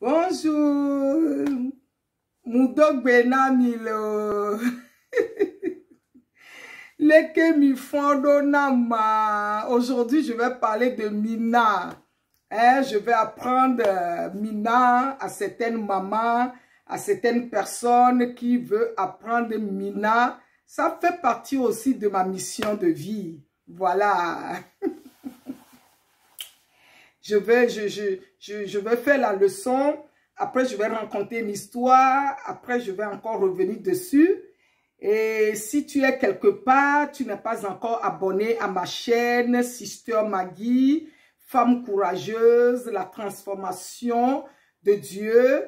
Bonjour, Moudok Benamilo. Lekemi Fondo Nama. Aujourd'hui, je vais parler de Mina. Je vais apprendre Mina à certaines mamans, à certaines personnes qui veulent apprendre Mina. Ça fait partie aussi de ma mission de vie. Voilà. Je vais faire la leçon. Après, je vais raconter une histoire. Après, je vais encore revenir dessus. Et si tu es quelque part, tu n'es pas encore abonné à ma chaîne Sister Maggie, femme courageuse, la transformation de Dieu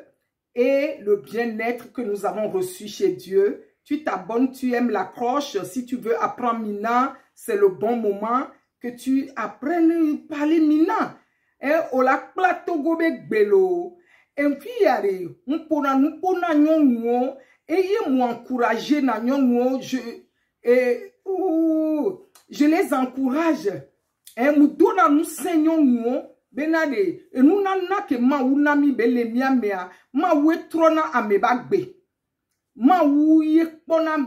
et le bien-être que nous avons reçu chez Dieu. Tu t'abonnes, tu aimes la cloche. Si tu veux apprendre Mina, c'est le bon moment que tu apprennes à parler Mina. Ola plateau gobe belo. Et puis yare, mpona nyongo. Et m'encourager na nyongo. Je les encourage. Moudona nous seignons benade. Et nous n'ana que ma unami bele miamea. Ma we trona amebagbe. Ma ouye pona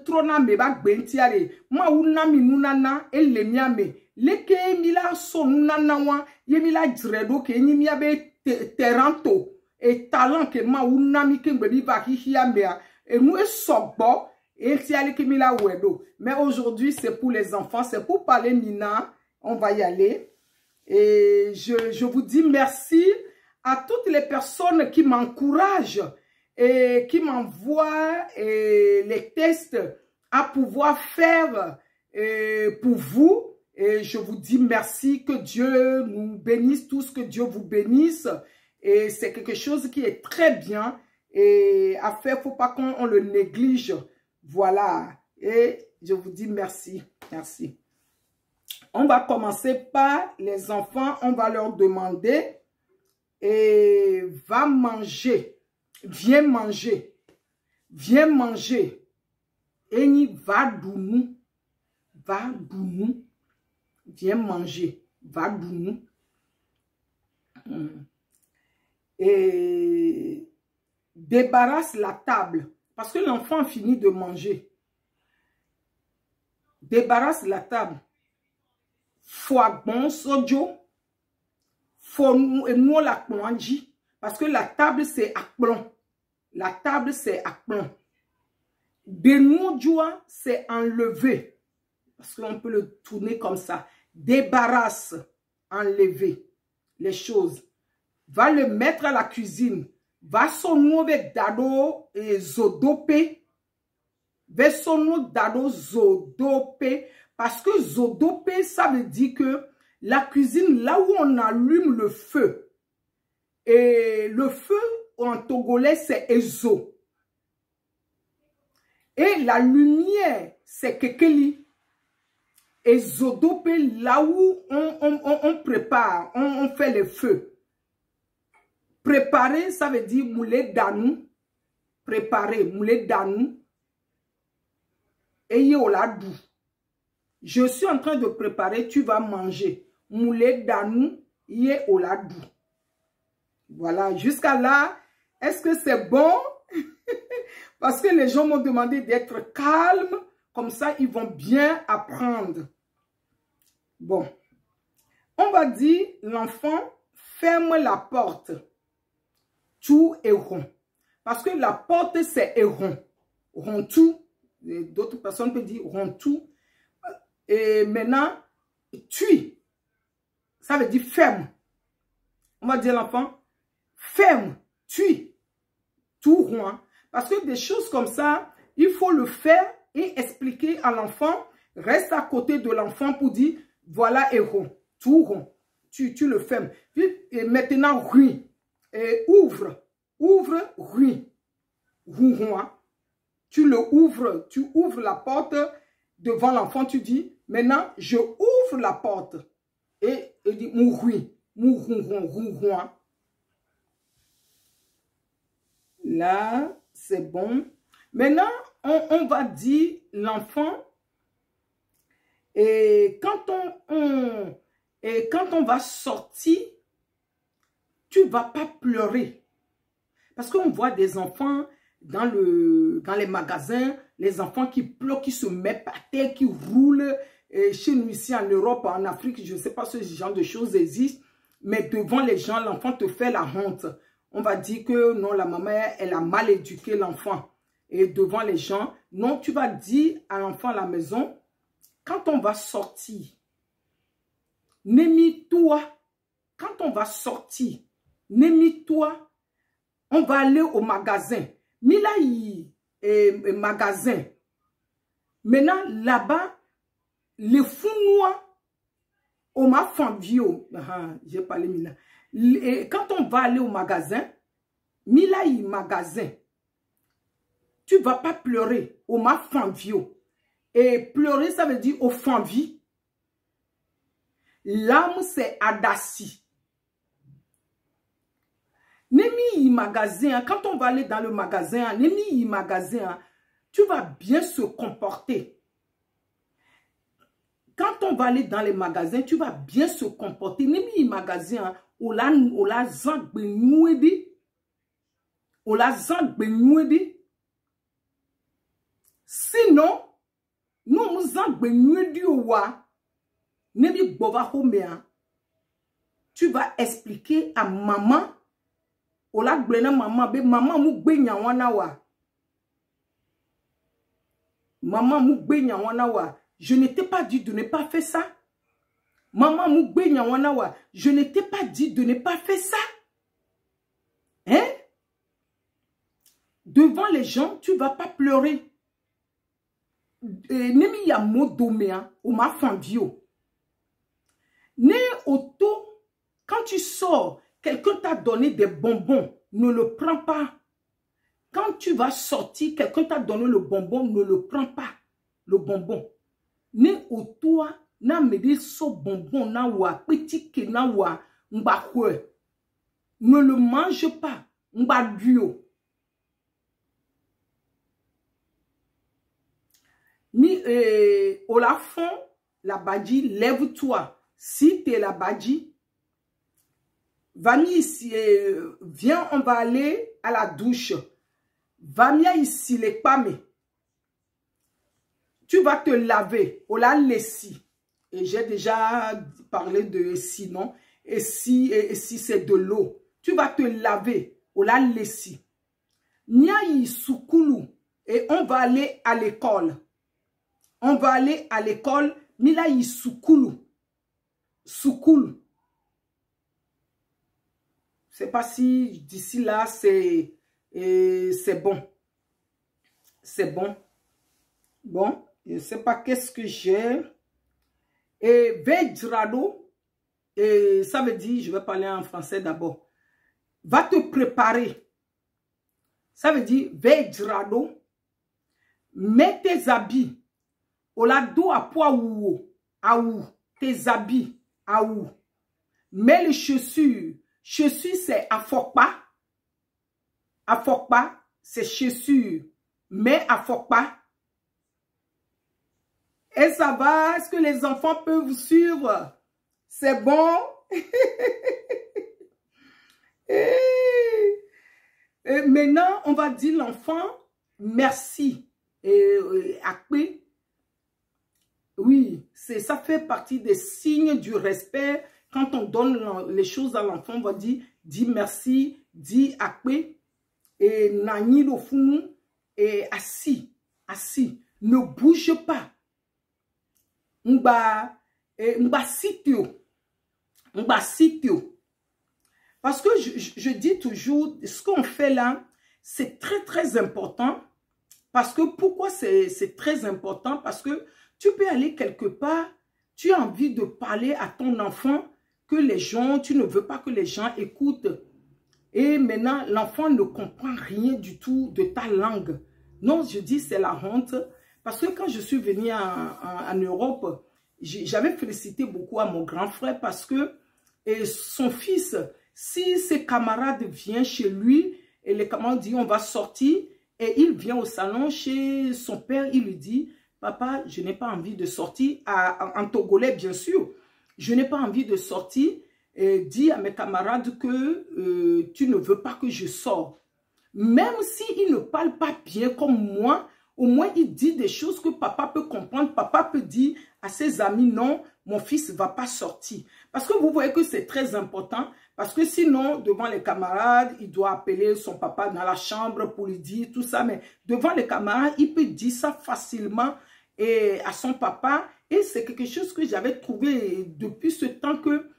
trona mebagbe ntiare. Ma unami nunana ele miame. Leke mila so nunana wa. Ye mila dredo ke ni miabe teranto. Et talent que ma unami ke mbebi va hiamea. Et nous sombo. Et tiale ke mila wedo. Mais aujourd'hui c'est pour les enfants. C'est pour parler Mina. On va y aller. Et je vous dis merci à toutes les personnes qui m'encouragent et qui m'envoient les tests à pouvoir faire pour vous. Et je vous dis merci, que Dieu nous bénisse tous, que Dieu vous bénisse. Et c'est quelque chose qui est très bien. Et à faire, il ne faut pas qu'on le néglige. Voilà. Et je vous dis merci. Merci. On va commencer par les enfants. On va leur demander. Et va manger. Viens manger. Viens manger. Et va dounou. Va dounou. Viens manger. Va dounou. Et débarrasse la table. Parce que l'enfant finit de manger. Débarrasse la table. Foie bon sojo. Nous la plonge. Parce que la table c'est à plomb. La table c'est à plomb. De nous joie c'est enlever. Parce qu'on peut le tourner comme ça. Débarrasse. Enlever les choses. Va le mettre à la cuisine. Va sonner avec dado et zodope. Va sonner dado zodope. Parce que zodope, ça veut dire que la cuisine, là où on allume le feu. Et le feu, en togolais, c'est ezo. Et la lumière, c'est kekeli. Et zodope, là où on prépare, on fait le feu. Préparer, ça veut dire moulé danou. Préparer, moulé danou. Et yoladou. Je suis en train de préparer, tu vas manger. Moulé danou, yé oladou. Voilà, jusqu'à là, est-ce que c'est bon? Parce que les gens m'ont demandé d'être calme, comme ça ils vont bien apprendre. Bon, on va dire, l'enfant ferme la porte. Tout est rond. Parce que la porte c'est rond. Rond tout. D'autres personnes peuvent dire rond tout. Et maintenant, tue. Ça veut dire ferme. On va dire l'enfant, ferme, tue. Tout rond. Parce que des choses comme ça, il faut le faire et expliquer à l'enfant. Reste à côté de l'enfant pour dire, voilà est rond. Tout rond. Tu le fermes. Et maintenant, rue. Et ouvre. Ouvre, rue. Rond. Tu le ouvres. Tu ouvres la porte devant l'enfant. Tu dis, maintenant, je ouvre la porte. Et il dit, mourui, mourou. Là, c'est bon. Maintenant, on va dire l'enfant. Et quand on va sortir, tu ne vas pas pleurer. Parce qu'on voit des enfants dans les magasins, les enfants qui pleurent, qui se mettent par terre, qui roulent. Et chez nous ici en Europe, en Afrique, je ne sais pas si ce genre de choses existe, mais devant les gens, l'enfant te fait la honte. On va dire que non, la maman, elle a mal éduqué l'enfant. Et devant les gens, non, tu vas dire à l'enfant à la maison, quand on va sortir, Némi-toi, quand on va sortir, Némi-toi, on va aller au magasin. Mila magasin. Maintenant, là-bas, les fous noirs, on m'a fait vieux. J'ai parlé Mila. Quand on va aller au magasin, Mila magasin. Tu ne vas pas pleurer. On m'a fait vieux. Et pleurer, ça veut dire au fond vie. L'âme, c'est Adassi. Nemi magasin, quand on va aller dans le magasin, Nemi magasin, tu vas bien se comporter. Quand on va aller dans les magasins, tu vas bien se comporter. Nemi magasin, ola zang benyuedi. Ola zang benyuedi. Sinon, nous zang benyuedi owa. Nemi bova homea. Tu vas expliquer à maman. Ola blena maman be maman mu gbe nyawana wa. Maman mu gbe nyawana wa. Je ne t'ai pas dit de ne pas faire ça. Maman mu gbe nyawana wa. Je ne t'ai pas dit de ne pas faire ça. Hein? Devant les gens, tu vas pas pleurer. Nemi ya modomea ou ma fambio. Ne auto quand tu sors. Quelqu'un t'a donné des bonbons, ne le prends pas. Quand tu vas sortir, quelqu'un t'a donné le bonbon, ne le prends pas. Le bonbon. Ne autour, na me dit so bonbon na wa, petit ke na wa, mba kwe. Ne le mange pas, mba duo. Ni au la fond, la badji, lève-toi. Si tu es la badji, Vami ici, viens, on va aller à la douche. Vamia ici, les pâmes. Tu vas te laver. On l'a laissé. Et j'ai déjà parlé de si, non? Et si c'est de l'eau. Tu vas te laver. On l'a laissé. Nia yi soukulu. Et on va aller à l'école. On va aller à l'école. Mila yi soukulu. Soukulu. Je ne sais pas si d'ici là, c'est bon. C'est bon. Bon, je ne sais pas qu'est-ce que j'ai. Et Vedrado, et ça veut dire, je vais parler en français d'abord. Va te préparer. Ça veut dire, Vedrado, mets tes habits. Olado à poids ou à où. Tes habits à où. Mets les chaussures. Chaussures, c'est afokpa. Afokpa, c'est chaussures. Mais afokpa. Et ça va? Est-ce que les enfants peuvent suivre? C'est bon? Et maintenant, on va dire l'enfant merci. Akpe. Oui, ça fait partie des signes du respect. Quand on donne les choses à l'enfant, on va dire, dis merci, dis akpe, et nani lo funu, et assis, assis, ne bouge pas. Mba sitio. Parce que je dis toujours, ce qu'on fait là, c'est très très important. Parce que pourquoi c'est très important? Parce que tu peux aller quelque part, tu as envie de parler à ton enfant, que les gens, tu ne veux pas que les gens écoutent. Et maintenant, l'enfant ne comprend rien du tout de ta langue. Non, je dis c'est la honte. Parce que quand je suis venue en Europe, j'avais félicité beaucoup à mon grand frère parce que son fils, si ses camarades viennent chez lui, et les camarades disent on va sortir, et il vient au salon chez son père, il lui dit, papa, je n'ai pas envie de sortir, en togolais bien sûr. Je n'ai pas envie de sortir et dis à mes camarades que tu ne veux pas que je sorte. Même s'il ne parle pas bien comme moi, au moins il dit des choses que papa peut comprendre. Papa peut dire à ses amis, non, mon fils ne va pas sortir. Parce que vous voyez que c'est très important. Parce que sinon, devant les camarades, il doit appeler son papa dans la chambre pour lui dire tout ça. Mais devant les camarades, il peut dire ça facilement à son papa. Et c'est quelque chose que j'avais trouvé depuis ce temps que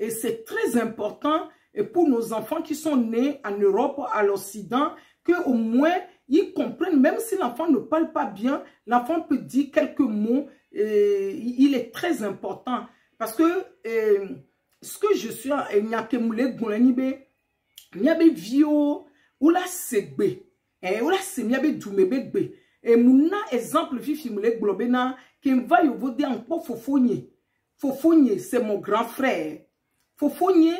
c'est très important pour nos enfants qui sont nés en Europe, à l'Occident, qu'au moins ils comprennent, même si l'enfant ne parle pas bien, l'enfant peut dire quelques mots. Il est très important. Parce que ce que je suis en Nyakemoule Goulanibe, Nyabe Vio, ou la Segbe, ou la Semyabe Doumebe, et mon exemple, Fifi Moule Globena, qui va y vous dire encore Fofonye. Fofonye, c'est mon grand frère. Fofonye,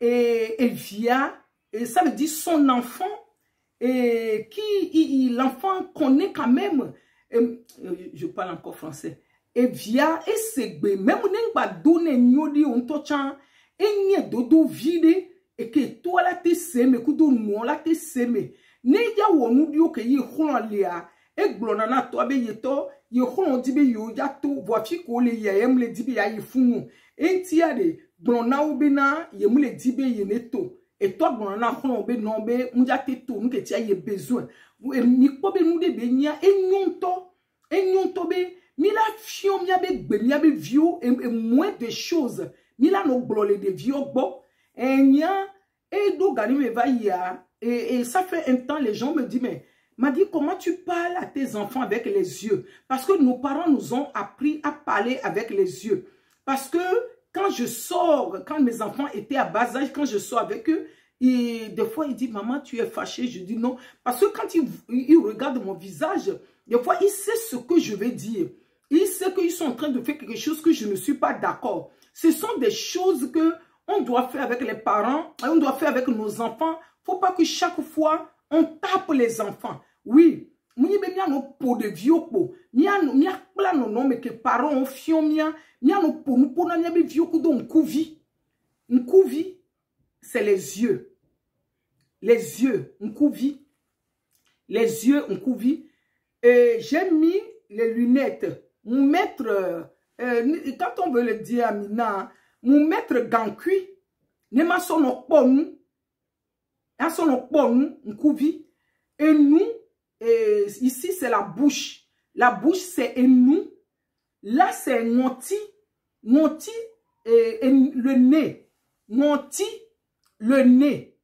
et via, et ça veut dire son enfant, et qui l'enfant connaît quand même, je parle encore français, et via, et segbe, même on n'a pas donné nyodi on tochan, et n'y dodo vide, et que toi la te seme, kudo nou la te seme, ne ya wonu dio ke yi khon lia, et glonana to be yeto, yi khon dibe yo yato, voici ko le yem le dibe ya yi funu, et tiade, glona obena, yem le dibe yeneto. Et toi, bon, on a un nombe, on a tout, nous que tu as besoin. Ni pas nous de benia, et nyonto be, mila fion miabe vieux et moins de choses. Mila no blole de vieux bo, et nya, et do gani me va ya, et ça fait un temps, les gens me disent, mais, m'a dit, comment tu parles à tes enfants avec les yeux? Parce que nos parents nous ont appris à parler avec les yeux. Parce que, quand je sors, quand mes enfants étaient à bas âge, quand je sors avec eux, et des fois, ils disent, maman, tu es fâchée. Je dis non. Parce que quand ils regardent mon visage, des fois, ils savent ce que je vais dire. Ils savent qu'ils sont en train de faire quelque chose que je ne suis pas d'accord. Ce sont des choses que on doit faire avec les parents, on doit faire avec nos enfants. Il ne faut pas que chaque fois, on tape les enfants. Oui. Mwenye be mia no po de vieux po. Mia plan no no mais que parents ont fion mia no po nous po na mia be vieux ko do nkuvi. Nkuvi c'est les yeux. Les yeux, nkuvi. Les yeux nkuvi. J'ai mis les lunettes. Mon maître quand on veut le dire à Mina, mon maître gancui ne m'a son po nous. A son po nous nkuvi et nous. Et ici, c'est la bouche. La bouche, c'est nous. Là, c'est ngonti. Ngonti et le nez. Ngonti, le nez.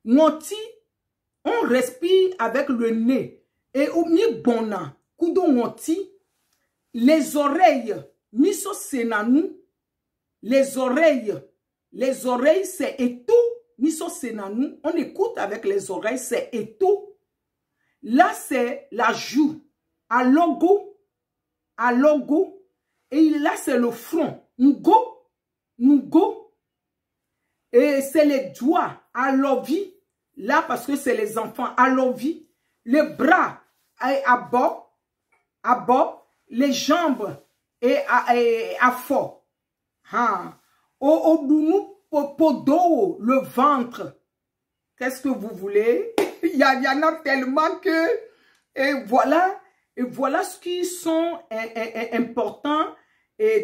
Ngonti, on respire avec le nez. Et au mieux, bona, kudo ngonti, les oreilles, miso senanou, les oreilles, c'est eto, miso senanou. On écoute avec les oreilles, c'est eto. Là, c'est la joue, à logo, et là, c'est le front, ngo, et c'est les doigts, à l'ovi, là, parce que c'est les enfants, à l'ovi, les bras, à bas, les jambes, et à fort, au bout, podo, le ventre, qu'est-ce que vous voulez? Il y en a tellement que, et voilà ce qui sont importants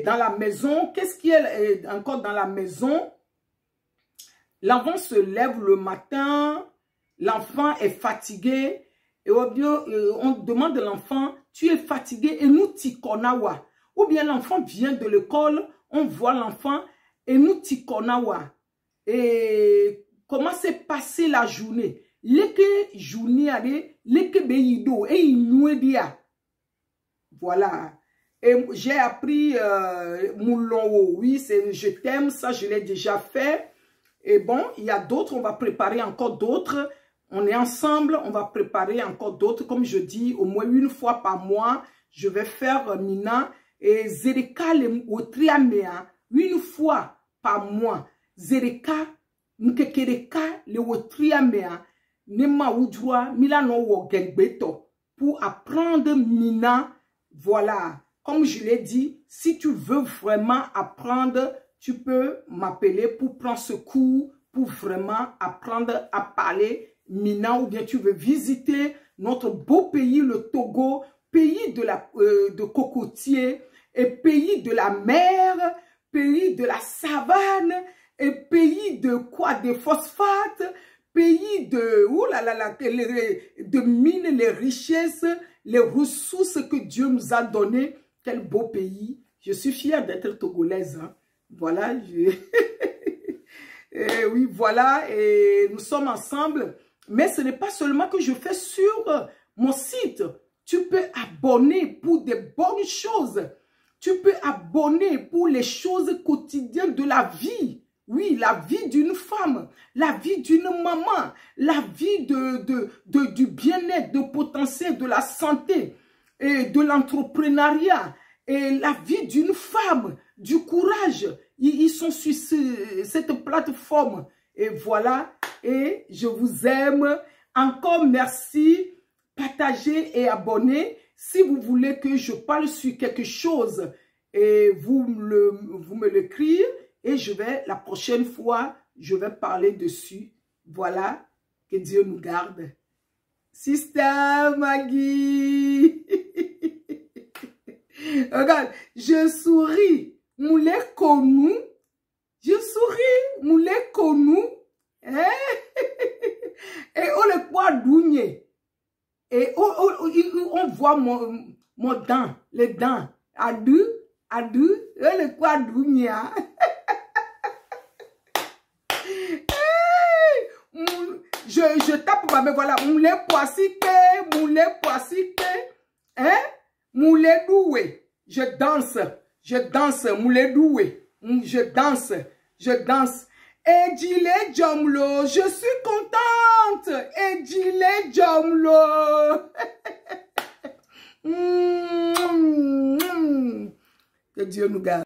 dans la maison. Qu'est-ce qui est encore dans la maison? L'enfant se lève le matin, l'enfant est fatigué, et on demande à l'enfant, tu es fatigué, et nous tikonawa. Ou bien l'enfant vient de l'école, on voit l'enfant, et nous tikonawa. Et comment s'est passée la journée? Leke journée allez, leke beyido et inuedia. Voilà. Et j'ai appris moulon, oui, c'est je t'aime, ça je l'ai déjà fait. Et bon, il y a d'autres, on va préparer encore d'autres. On est ensemble, on va préparer encore d'autres. Comme je dis, au moins une fois par mois, je vais faire Mina et Zereka le Otriamea, une fois par mois. Zereka, Nkekereka le Otriamea. Nema Oudroa, Milano Wogengbeto, pour apprendre Mina. Voilà, comme je l'ai dit, si tu veux vraiment apprendre, tu peux m'appeler pour prendre ce cours pour vraiment apprendre à parler Mina, ou bien tu veux visiter notre beau pays, le Togo, pays de cocotiers, et pays de la mer, pays de la savane, et pays de quoi? Des phosphates, pays de, de mines, les richesses, les ressources que Dieu nous a données. Quel beau pays. Je suis fière d'être togolaise. Hein. Voilà. Oui, voilà. Et nous sommes ensemble. Mais ce n'est pas seulement que je fais sur mon site. Tu peux abonner pour des bonnes choses. Tu peux abonner pour les choses quotidiennes de la vie. Oui, la vie d'une femme, la vie d'une maman, la vie du bien-être, du potentiel, de la santé, et de l'entrepreneuriat, et la vie d'une femme, du courage. Ils sont sur cette plateforme. Et voilà, et je vous aime. Encore merci. Partagez et abonnez. Si vous voulez que je parle sur quelque chose, et vous me l'écrivez. Et la prochaine fois, je vais parler dessus. Voilà, que Dieu nous garde. Sister Maggie. Regarde, je souris. Moulé Konou. Je souris. Moulé Konou. Hein? Et on le voit douiller. Et on voit mon dent, les dents. À deux, on le voit douiller. Je tape ma main, voilà, moulé poissite, hein, moulé doué, je danse, moulé doué, je danse, et Dile Jomlo, je suis contente, et Dile Jomlo, que Dieu nous garde.